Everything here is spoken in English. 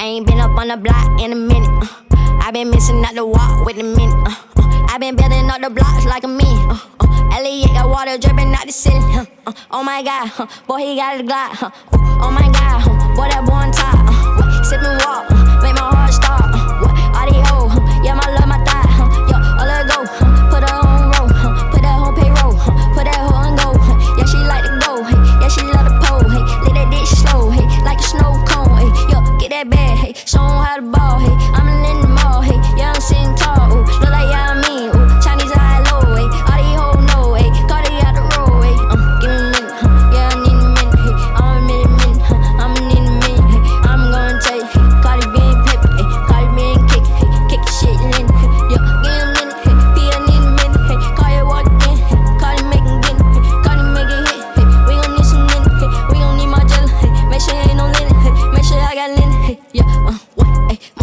I ain't been up on the block in a minute. I been missing out the walk with a minute. I been building up the blocks like a million. Elliot got water dripping out the ceiling. Oh my God, boy he got a Glock. Oh my God, boy that boy on top. Sippin' walk, make my heart stop. All these hoes, yeah my love my thigh. Yo, all let go, put her on roll, put that hoe payroll, put that hoe on go. Yeah she like to go, yeah she love to pole. Let that dick slow, like a snow cone. Yo, get that bag, show 'em how to ball. I'm in the mall, yeah I'm sitting tall. Look like yeah I mean, Chinese high low. All these hoes know, carti out the road. Give me a minute, yeah I need a minute. I'm a minute, I'ma need a minute. I'm gonna tell you, carti being paper, carti being kick shit in. Yo, give me a minute, P I need a minute. Carti walk in, carti make him get it, carti make it hit. We gon' need some linen, we gon' need my jelly. Make sure ain't no linen, make sure I got linen. Yeah, what?